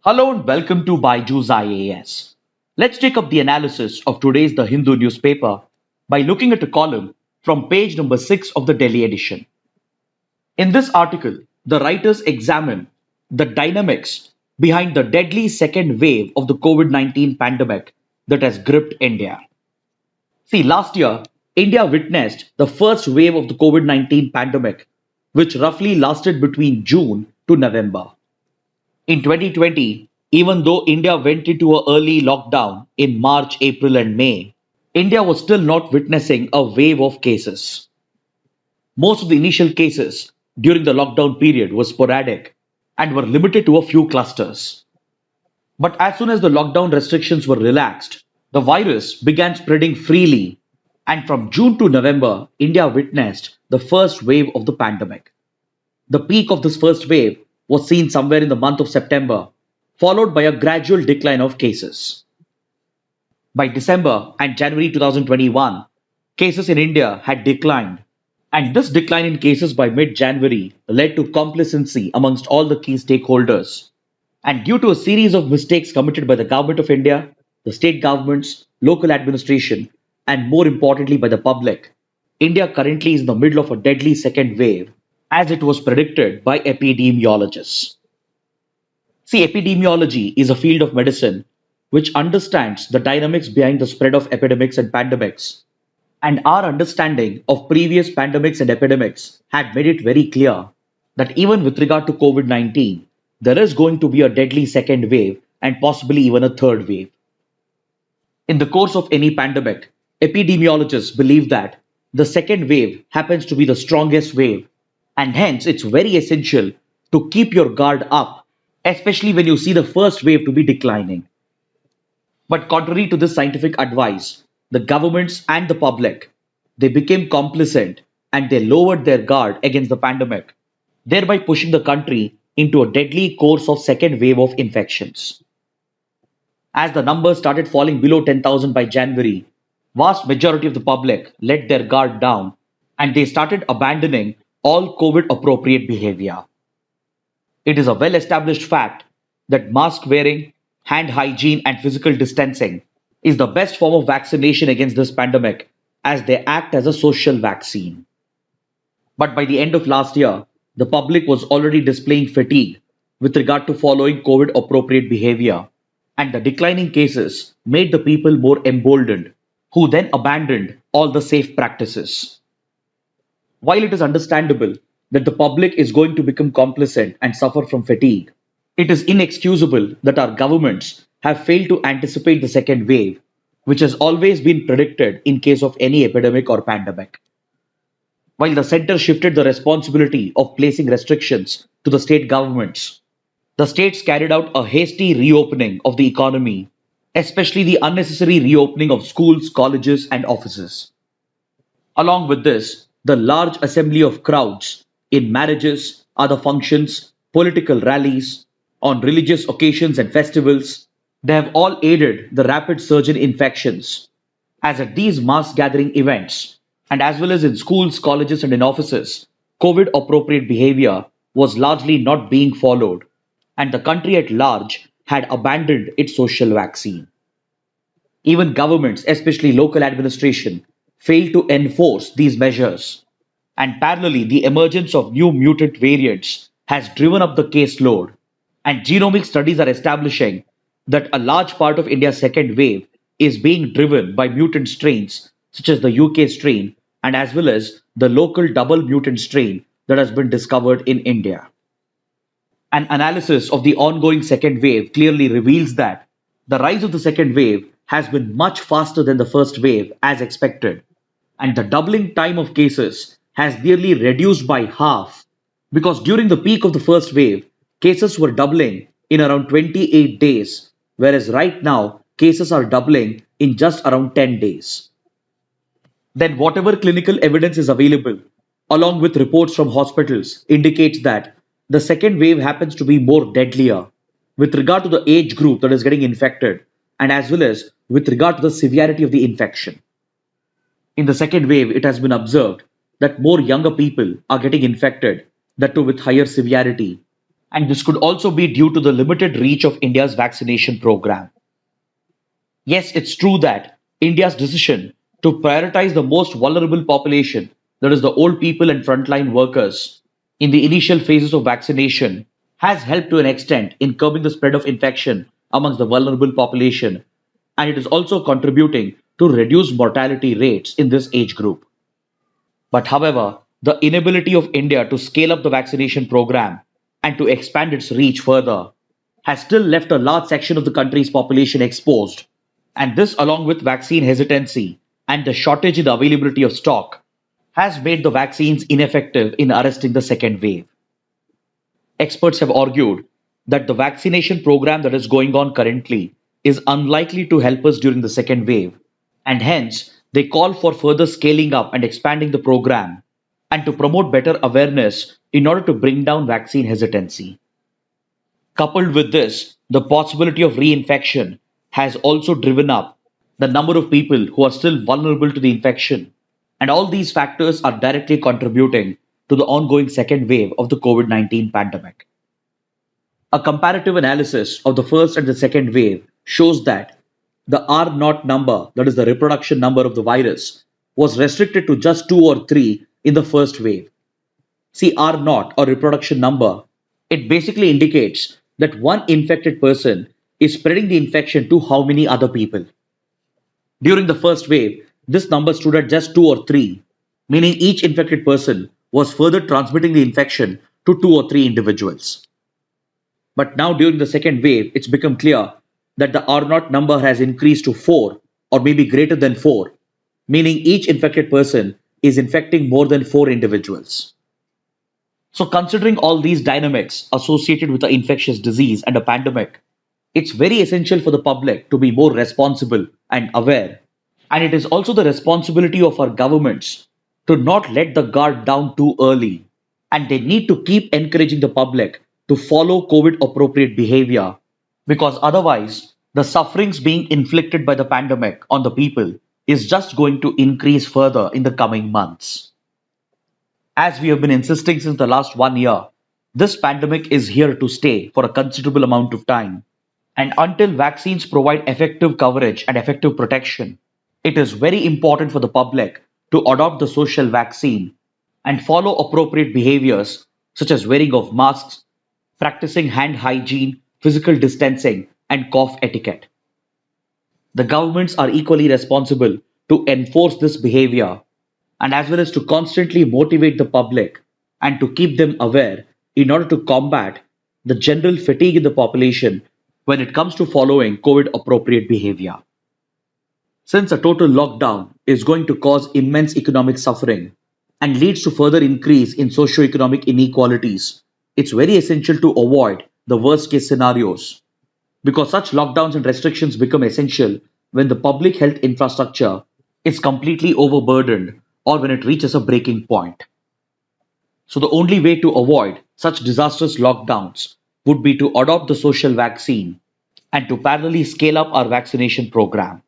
Hello and welcome to BYJU'S IAS. Let's take up the analysis of today's The Hindu newspaper by looking at a column from page number 6 of the Delhi edition. In this article, the writers examine the dynamics behind the deadly second wave of the COVID-19 pandemic that has gripped India. See, last year, India witnessed the first wave of the COVID-19 pandemic, which roughly lasted between June to November. In 2020, even though India went into an early lockdown in March, April, and May, India was still not witnessing a wave of cases. Most of the initial cases during the lockdown period were sporadic and were limited to a few clusters. But as soon as the lockdown restrictions were relaxed, the virus began spreading freely, and from June to November, India witnessed the first wave of the pandemic. The peak of this first wave was seen somewhere in the month of September, followed by a gradual decline of cases. By December and January 2021, cases in India had declined, and this decline in cases by mid January led to complacency amongst all the key stakeholders. And due to a series of mistakes committed by the Government of India, the state governments, local administration, and more importantly by the public, India currently is in the middle of a deadly second wave, as it was predicted by epidemiologists. See, epidemiology is a field of medicine which understands the dynamics behind the spread of epidemics and pandemics. And our understanding of previous pandemics and epidemics had made it very clear that even with regard to COVID 19, there is going to be a deadly second wave and possibly even a third wave. In the course of any pandemic, epidemiologists believe that the second wave happens to be the strongest wave, and hence it's very essential to keep your guard up, especially when you see the first wave to be declining. But contrary to this scientific advice, the governments and the public, they became complacent and they lowered their guard against the pandemic, thereby pushing the country into a deadly course of second wave of infections. As the numbers started falling below 10,000 by January, vast majority of the public let their guard down and they started abandoning all COVID appropriate behavior. It is a well established fact that mask wearing, hand hygiene, and physical distancing is the best form of vaccination against this pandemic as they act as a social vaccine. But by the end of last year, the public was already displaying fatigue with regard to following COVID appropriate behavior, and the declining cases made the people more emboldened, who then abandoned all the safe practices. While it is understandable that the public is going to become complacent and suffer from fatigue, it is inexcusable that our governments have failed to anticipate the second wave, which has always been predicted in case of any epidemic or pandemic. While the center shifted the responsibility of placing restrictions to the state governments, the states carried out a hasty reopening of the economy, especially the unnecessary reopening of schools, colleges, and offices. Along with this, the large assembly of crowds in marriages, other functions, political rallies, on religious occasions and festivals, they have all aided the rapid surge in infections. As at these mass gathering events, and as well as in schools, colleges, and in offices, COVID appropriate behavior was largely not being followed, and the country at large had abandoned its social vaccine. Even governments, especially local administration, failed to enforce these measures. And parallelly, the emergence of new mutant variants has driven up the caseload. And genomic studies are establishing that a large part of India's second wave is being driven by mutant strains such as the UK strain and as well as the local double mutant strain that has been discovered in India. An analysis of the ongoing second wave clearly reveals that the rise of the second wave has been much faster than the first wave as expected, and the doubling time of cases has nearly reduced by half because during the peak of the first wave, cases were doubling in around 28 days, whereas right now, cases are doubling in just around 10 days. Then, whatever clinical evidence is available, along with reports from hospitals, indicates that the second wave happens to be more deadlier with regard to the age group that is getting infected and as well as with regard to the severity of the infection. In the second wave, it has been observed that more younger people are getting infected, that too with higher severity. And this could also be due to the limited reach of India's vaccination program. Yes, it's true that India's decision to prioritize the most vulnerable population, that is, the old people and frontline workers, in the initial phases of vaccination, has helped to an extent in curbing the spread of infection amongst the vulnerable population, and it is also contributing to reduce mortality rates in this age group. But however, the inability of India to scale up the vaccination program and to expand its reach further has still left a large section of the country's population exposed. And this, along with vaccine hesitancy and the shortage in the availability of stock, has made the vaccines ineffective in arresting the second wave. Experts have argued that the vaccination program that is going on currently is unlikely to help us during the second wave, and hence they call for further scaling up and expanding the program and to promote better awareness in order to bring down vaccine hesitancy. Coupled with this, the possibility of reinfection has also driven up the number of people who are still vulnerable to the infection, and all these factors are directly contributing to the ongoing second wave of the COVID 19 pandemic. A comparative analysis of the first and the second wave shows that the R naught number, that is the reproduction number of the virus, was restricted to just 2 or 3 in the first wave. See, R naught or reproduction number, it basically indicates that one infected person is spreading the infection to how many other people. During the first wave, this number stood at just 2 or 3, meaning each infected person was further transmitting the infection to 2 or 3 individuals. But now during the second wave, it's become clear that the R naught number has increased to 4 or maybe greater than 4, meaning each infected person is infecting more than 4 individuals. So considering all these dynamics associated with the infectious disease and a pandemic, it's very essential for the public to be more responsible and aware. And it is also the responsibility of our governments to not let the guard down too early. And they need to keep encouraging the public to follow COVID appropriate behavior, because otherwise, the sufferings being inflicted by the pandemic on the people is just going to increase further in the coming months. As we have been insisting since the last 1 year, this pandemic is here to stay for a considerable amount of time. And until vaccines provide effective coverage and effective protection, it is very important for the public to adopt the social vaccine and follow appropriate behaviors such as wearing of masks, practicing hand hygiene, physical distancing, and cough etiquette. The governments are equally responsible to enforce this behavior and as well as to constantly motivate the public and to keep them aware in order to combat the general fatigue in the population when it comes to following COVID appropriate behavior. Since a total lockdown is going to cause immense economic suffering and leads to further increase in socio-economic inequalities, it's very essential to avoid the worst case scenarios, because such lockdowns and restrictions become essential when the public health infrastructure is completely overburdened or when it reaches a breaking point. So the only way to avoid such disastrous lockdowns would be to adopt the social vaccine and to parallelly scale up our vaccination program.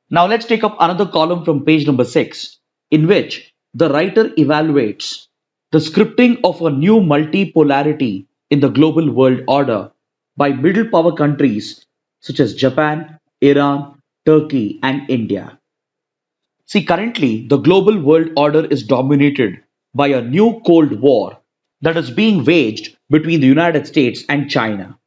Now let's take up another column from page number 6, in which the writer evaluates the scripting of a new multipolarity in the global world order by middle power countries such as Japan, Iran, Turkey, and India. See, currently, the global world order is dominated by a new Cold War that is being waged between the United States and China.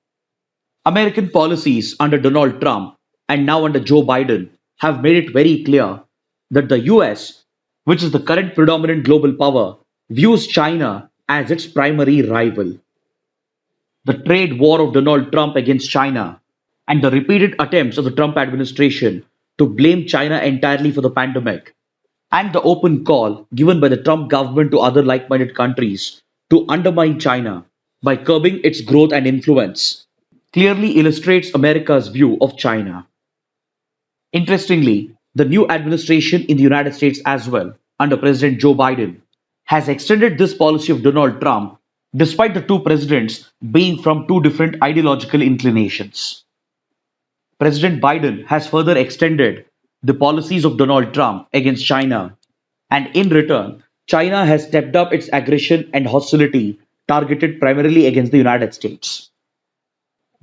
American policies under Donald Trump and now under Joe Biden have made it very clear that the US, which is the current predominant global power, views China as its primary rival. The trade war of Donald Trump against China and the repeated attempts of the Trump administration to blame China entirely for the pandemic, and the open call given by the Trump government to other like minded countries to undermine China by curbing its growth and influence, clearly illustrates America's view of China. Interestingly, the new administration in the United States as well, under President Joe Biden, has extended this policy of Donald Trump despite the two presidents being from two different ideological inclinations. President Biden has further extended the policies of Donald Trump against China, and in return, China has stepped up its aggression and hostility targeted primarily against the United States.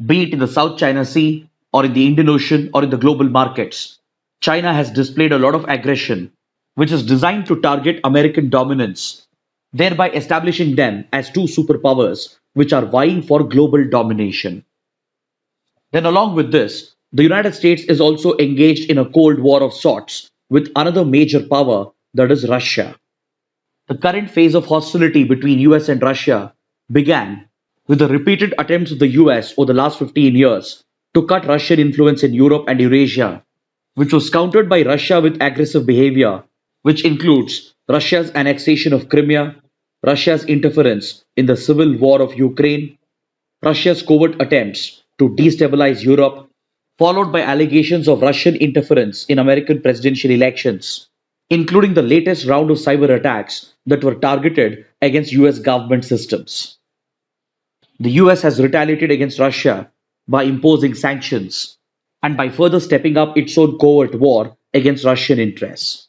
Be it in the South China Sea or in the Indian Ocean or in the global markets, China has displayed a lot of aggression, which is designed to target American dominance, thereby establishing them as two superpowers which are vying for global domination. Then, along with this, the United States is also engaged in a Cold War of sorts with another major power, that is Russia. The current phase of hostility between US and Russia began with the repeated attempts of the US over the last 15 years to cut Russian influence in Europe and Eurasia, which was countered by Russia with aggressive behavior, which includes Russia's annexation of Crimea, Russia's interference in the civil war of Ukraine, Russia's covert attempts to destabilize Europe, followed by allegations of Russian interference in American presidential elections, including the latest round of cyber attacks that were targeted against US government systems. The US has retaliated against Russia by imposing sanctions and by further stepping up its own covert war against Russian interests.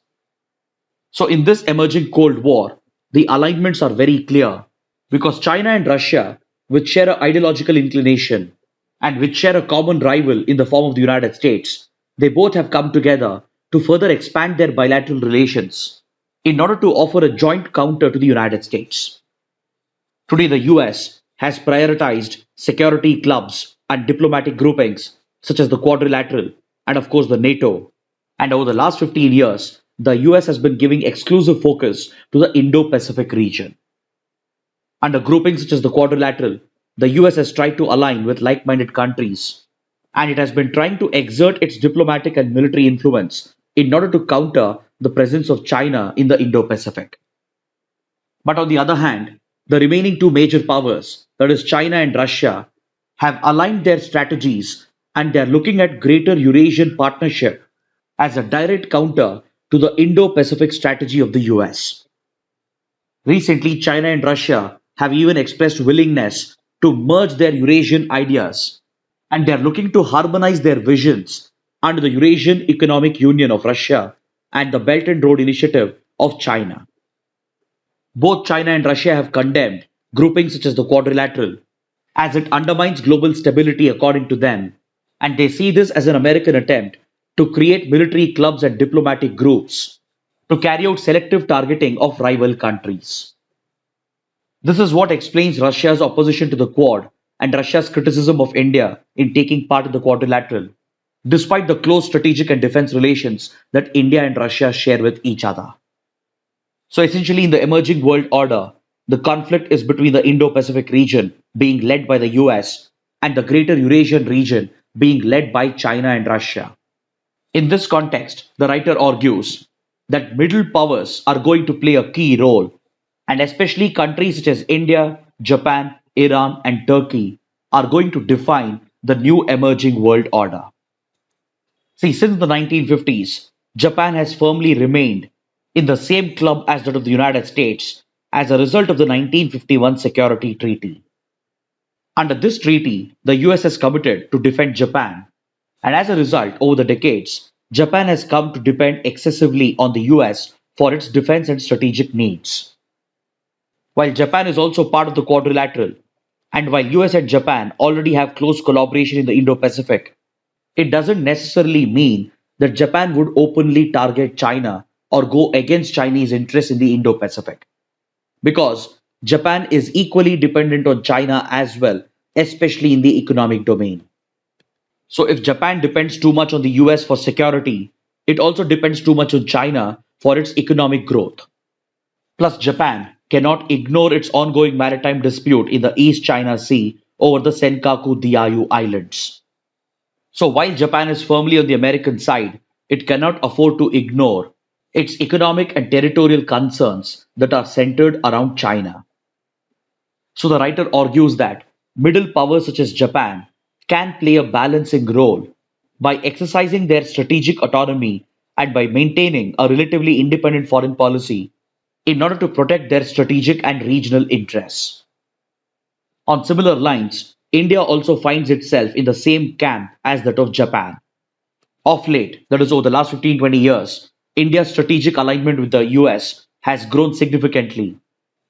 So, in this emerging Cold War, the alignments are very clear because China and Russia, which share an ideological inclination and which share a common rival in the form of the United States, they both have come together to further expand their bilateral relations in order to offer a joint counter to the United States. Today, the US has prioritized security clubs and diplomatic groupings such as the Quadrilateral and, of course, the NATO. And over the last 15 years, the US has been giving exclusive focus to the Indo Pacific region. Under groupings such as the Quadrilateral, the US has tried to align with like minded countries, and it has been trying to exert its diplomatic and military influence in order to counter the presence of China in the Indo Pacific. But on the other hand, the remaining two major powers, that is China and Russia, have aligned their strategies and they are looking at Greater Eurasian Partnership as a direct counter to the Indo Pacific strategy of the US. Recently, China and Russia have even expressed willingness to merge their Eurasian ideas and they are looking to harmonize their visions under the Eurasian Economic Union of Russia and the Belt and Road Initiative of China. Both China and Russia have condemned groupings such as the Quadrilateral as it undermines global stability according to them, and they see this as an American attempt to create military clubs and diplomatic groups to carry out selective targeting of rival countries. This is what explains Russia's opposition to the Quad and Russia's criticism of India in taking part in the Quadrilateral, despite the close strategic and defense relations that India and Russia share with each other. So essentially, in the emerging world order, the conflict is between the Indo Pacific region being led by the US and the Greater Eurasian region being led by China and Russia. In this context, the writer argues that middle powers are going to play a key role, and especially countries such as India, Japan, Iran, and Turkey are going to define the new emerging world order. See, since the 1950s, Japan has firmly remained in the same club as that of the United States as a result of the 1951 Security Treaty. Under this treaty, the US has committed to defend Japan, and as a result, over the decades, Japan has come to depend excessively on the US for its defense and strategic needs. While Japan is also part of the Quadrilateral, and while US and Japan already have close collaboration in the Indo Pacific, it doesn't necessarily mean that Japan would openly target China or go against Chinese interests in the Indo Pacific. Because Japan is equally dependent on China as well, especially in the economic domain. So, if Japan depends too much on the US for security, it also depends too much on China for its economic growth. Plus, Japan cannot ignore its ongoing maritime dispute in the East China Sea over the Senkaku Diaoyu Islands. So, while Japan is firmly on the American side, it cannot afford to ignore its economic and territorial concerns that are centered around China. So, the writer argues that middle powers such as Japan can play a balancing role by exercising their strategic autonomy and by maintaining a relatively independent foreign policy in order to protect their strategic and regional interests. On similar lines, India also finds itself in the same camp as that of Japan. Of late, that is over the last 15-20 years, India's strategic alignment with the US has grown significantly,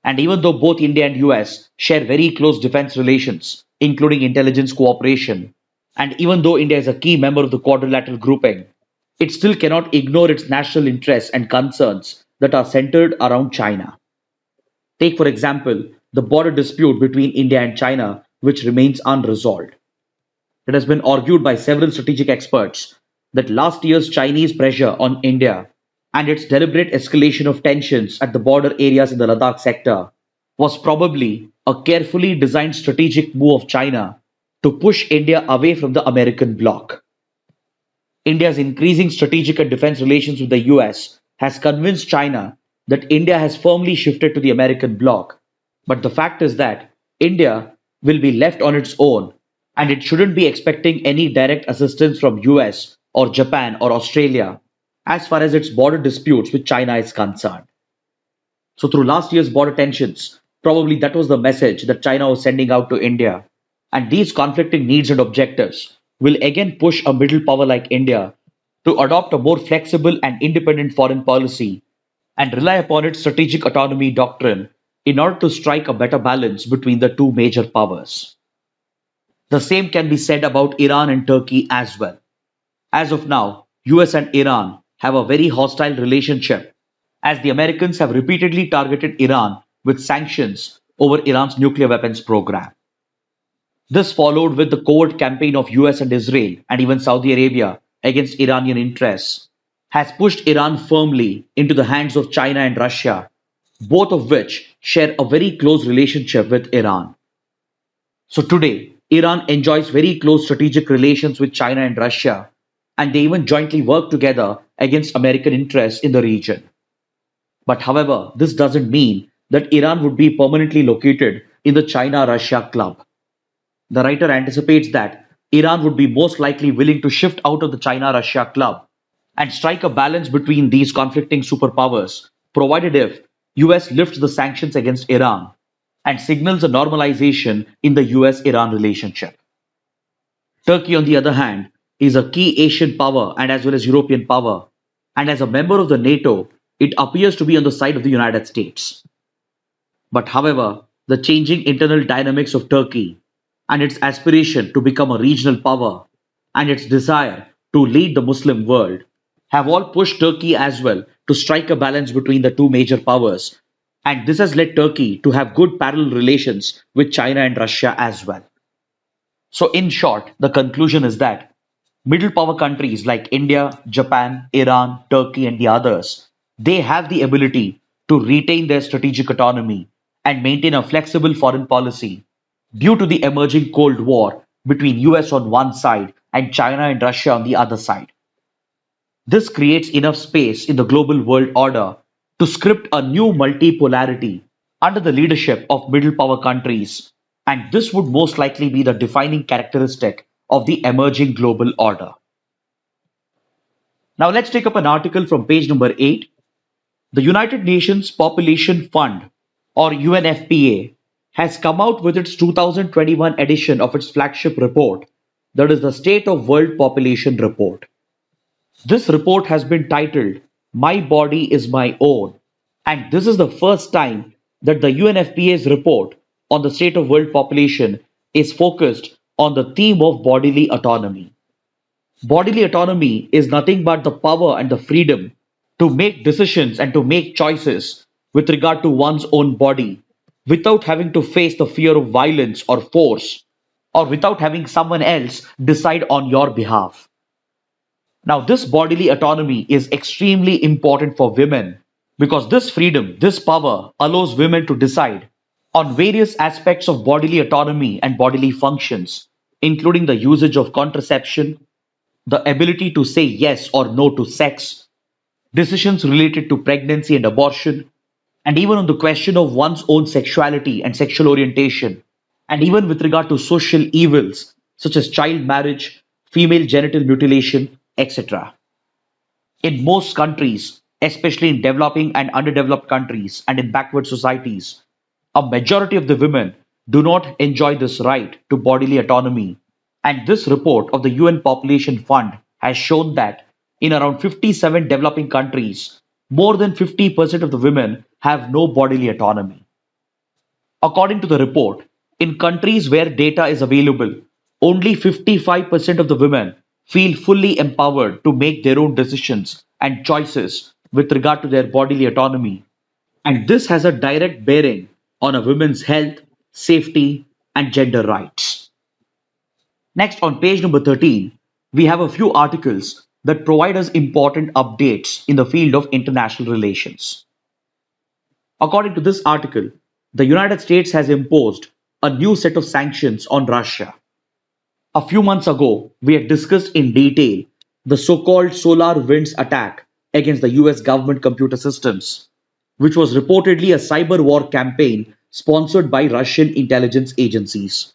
And even though both India and US share very close defense relations, including intelligence cooperation, and even though India is a key member of the quadrilateral grouping, it still cannot ignore its national interests and concerns that are centered around China. Take, for example, the border dispute between India and China, which remains unresolved. It has been argued by several strategic experts that last year's Chinese pressure on India and its deliberate escalation of tensions at the border areas in the Ladakh sector was probably a carefully designed strategic move of China to push India away from the American bloc. India's increasing strategic and defense relations with the US has convinced China that India has firmly shifted to the American bloc. But the fact is that India will be left on its own and it shouldn't be expecting any direct assistance from US or Japan or Australia as far as its border disputes with China is concerned. So through last year's border tensions, probably that was the message that China was sending out to India. And these conflicting needs and objectives will again push a middle power like India to adopt a more flexible and independent foreign policy and rely upon its strategic autonomy doctrine in order to strike a better balance between the two major powers. The same can be said about Iran and Turkey as well. As of now, US and Iran have a very hostile relationship as the Americans have repeatedly targeted Iran with sanctions over Iran's nuclear weapons program. This followed with the covert campaign of US and Israel and even Saudi Arabia against Iranian interests, has pushed Iran firmly into the hands of China and Russia, both of which share a very close relationship with Iran. So today, Iran enjoys very close strategic relations with China and Russia, and they even jointly work together against American interests in the region. But however, this doesn't mean that Iran would be permanently located in the China-Russia club. The writer anticipates that Iran would be most likely willing to shift out of the China-Russia club and strike a balance between these conflicting superpowers, provided if US lifts the sanctions against Iran and signals a normalization in the US-Iran relationship. Turkey, on the other hand, is a key Asian power and as well as European power, and as a member of the NATO, it appears to be on the side of the United States. But however, the changing internal dynamics of Turkey and its aspiration to become a regional power and its desire to lead the Muslim world have all pushed Turkey as well to strike a balance between the two major powers, and this has led Turkey to have good parallel relations with China and Russia as well. So, in short, the conclusion is that middle power countries like India, Japan, Iran, Turkey, and the others, they have the ability to retain their strategic autonomy and maintain a flexible foreign policy due to the emerging Cold War between US on one side and China and Russia on the other side. This creates enough space in the global world order to script a new multipolarity under the leadership of middle power countries, and this would most likely be the defining characteristic of the emerging global order. Now let's take up an article from page number 8. The United Nations Population Fund, or UNFPA, has come out with its 2021 edition of its flagship report, that is the State of World Population Report. This report has been titled My Body is My Own, and this is the first time that the UNFPA's report on the state of world population is focused on the theme of bodily autonomy. Bodily autonomy is nothing but the power and the freedom to make decisions and to make choices with regard to one's own body without having to face the fear of violence or force, or without having someone else decide on your behalf. Now, this bodily autonomy is extremely important for women because this freedom, this power allows women to decide on various aspects of bodily autonomy and bodily functions, including the usage of contraception, the ability to say yes or no to sex, decisions related to pregnancy and abortion, and even on the question of one's own sexuality and sexual orientation, and even with regard to social evils such as child marriage, female genital mutilation, etc. In most countries, especially in developing and underdeveloped countries and in backward societies, a majority of the women do not enjoy this right to bodily autonomy. And this report of the UN Population Fund has shown that in around 57 developing countries, more than 50% of the women have no bodily autonomy. According to the report, in countries where data is available, only 55% of the women feel fully empowered to make their own decisions and choices with regard to their bodily autonomy. And this has a direct bearing on a woman's health, safety, and gender rights. Next, on page number 13, we have a few articles that provide us important updates in the field of international relations. According to this article, the United States has imposed a new set of sanctions on Russia. A few months ago, we had discussed in detail the so-called solar winds attack against the US government computer systems, which was reportedly a cyber war campaign sponsored by Russian intelligence agencies.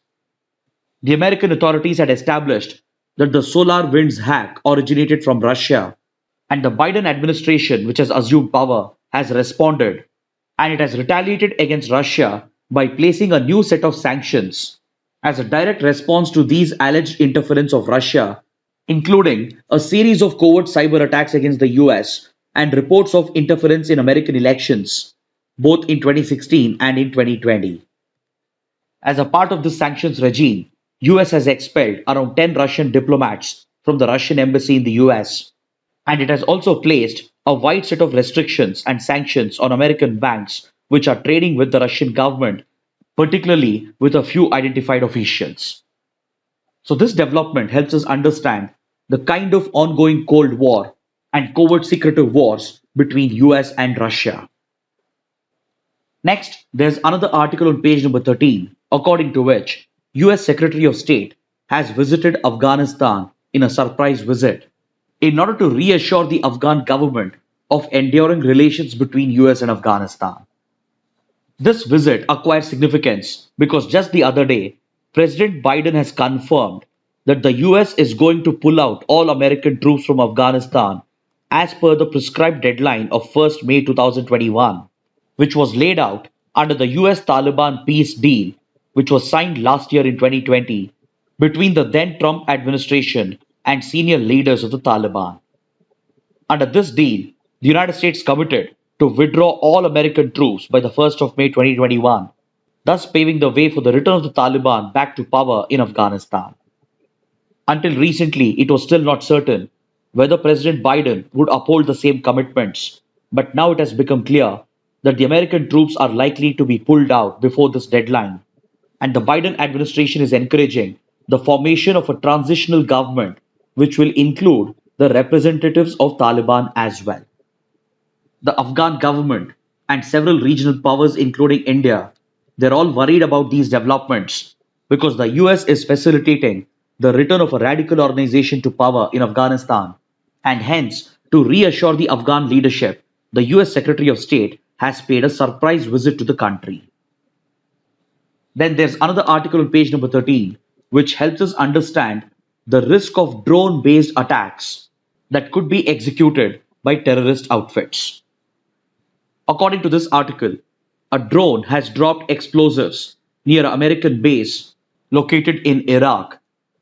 The American authorities had established that the solar winds hack originated from Russia, and the Biden administration, which has assumed power, has responded, and it has retaliated against Russia by placing a new set of sanctions as a direct response to these alleged interference of Russia, including a series of covert cyber attacks against the US and reports of interference in American elections, both in 2016 and in 2020. As a part of this sanctions regime, US has expelled around 10 Russian diplomats from the Russian embassy in the US, and it has also placed a wide set of restrictions and sanctions on American banks which are trading with the Russian government, particularly with a few identified officials. So this development helps us understand the kind of ongoing Cold War and covert secretive wars between US and Russia. Next, there's another article on page number 13, according to which US Secretary of State has visited Afghanistan in a surprise visit in order to reassure the Afghan government of enduring relations between US and Afghanistan. This visit acquires significance because just the other day, President Biden has confirmed that the US is going to pull out all American troops from Afghanistan as per the prescribed deadline of 1st May 2021, which was laid out under the US Taliban peace deal, which was signed last year in 2020 between the then Trump administration and senior leaders of the Taliban. Under this deal, the United States committed to withdraw all American troops by the 1st of May 2021, thus paving the way for the return of the Taliban back to power in Afghanistan. Until recently, it was still not certain whether President Biden would uphold the same commitments, but now it has become clear that the American troops are likely to be pulled out before this deadline, and the Biden administration is encouraging the formation of a transitional government which will include the representatives of Taliban as well. The Afghan government and several regional powers, including India, they're all worried about these developments because the US is facilitating the return of a radical organization to power in Afghanistan, and hence, to reassure the Afghan leadership, the US Secretary of State has paid a surprise visit to the country. Then there's another article on page number 13, which helps us understand the risk of drone based attacks that could be executed by terrorist outfits. According to this article, a drone has dropped explosives near an American base located in Iraq,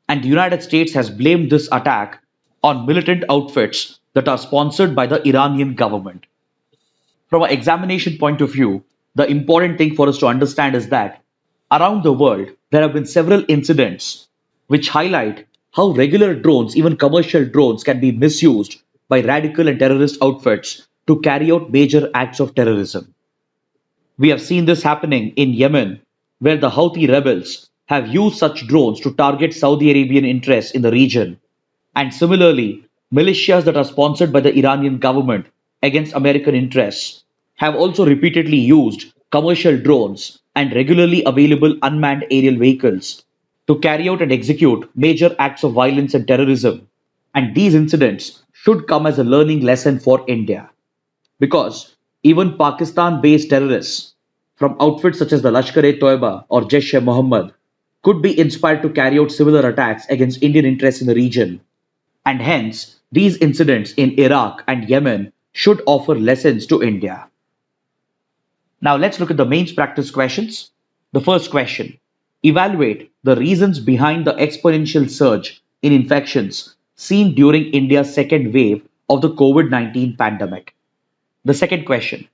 and the United States has blamed this attack on militant outfits that are sponsored by the Iranian government. From an examination point of view, the important thing for us to understand is that around the world, there have been several incidents which highlight how regular drones, even commercial drones, can be misused by radical and terrorist outfits to carry out major acts of terrorism. We have seen this happening in Yemen, where the Houthi rebels have used such drones to target Saudi Arabian interests in the region. And similarly, militias that are sponsored by the Iranian government against American interests have also repeatedly used commercial drones and regularly available unmanned aerial vehicles to carry out and execute major acts of violence and terrorism. And these incidents should come as a learning lesson for India. Because even Pakistan based terrorists from outfits such as the Lashkar-e-Toiba or Jaish-e-Mohammed could be inspired to carry out similar attacks against Indian interests in the region. And hence, these incidents in Iraq and Yemen should offer lessons to India. Now let's look at the mains practice questions. The first question: evaluate the reasons behind the exponential surge in infections seen during India's second wave of the COVID-19 pandemic. The second question: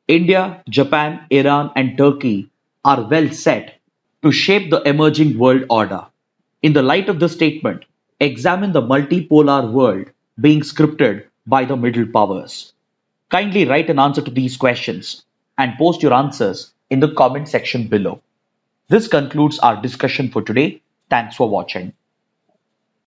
India, Japan, Iran, and Turkey are well set to shape the emerging world order. In the light of this statement, examine the multipolar world being scripted by the middle powers. Kindly write an answer to these questions and post your answers in the comment section below. This concludes our discussion for today. Thanks for watching.